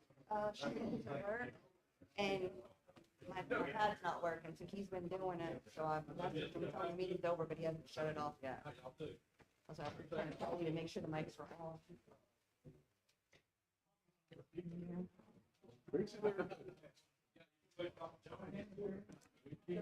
stream to work, and my pad's not working, so he's been doing it, so I've been telling the meeting's over, but he hasn't shut it off yet. So I've been telling you to make sure the mics were off. Yeah.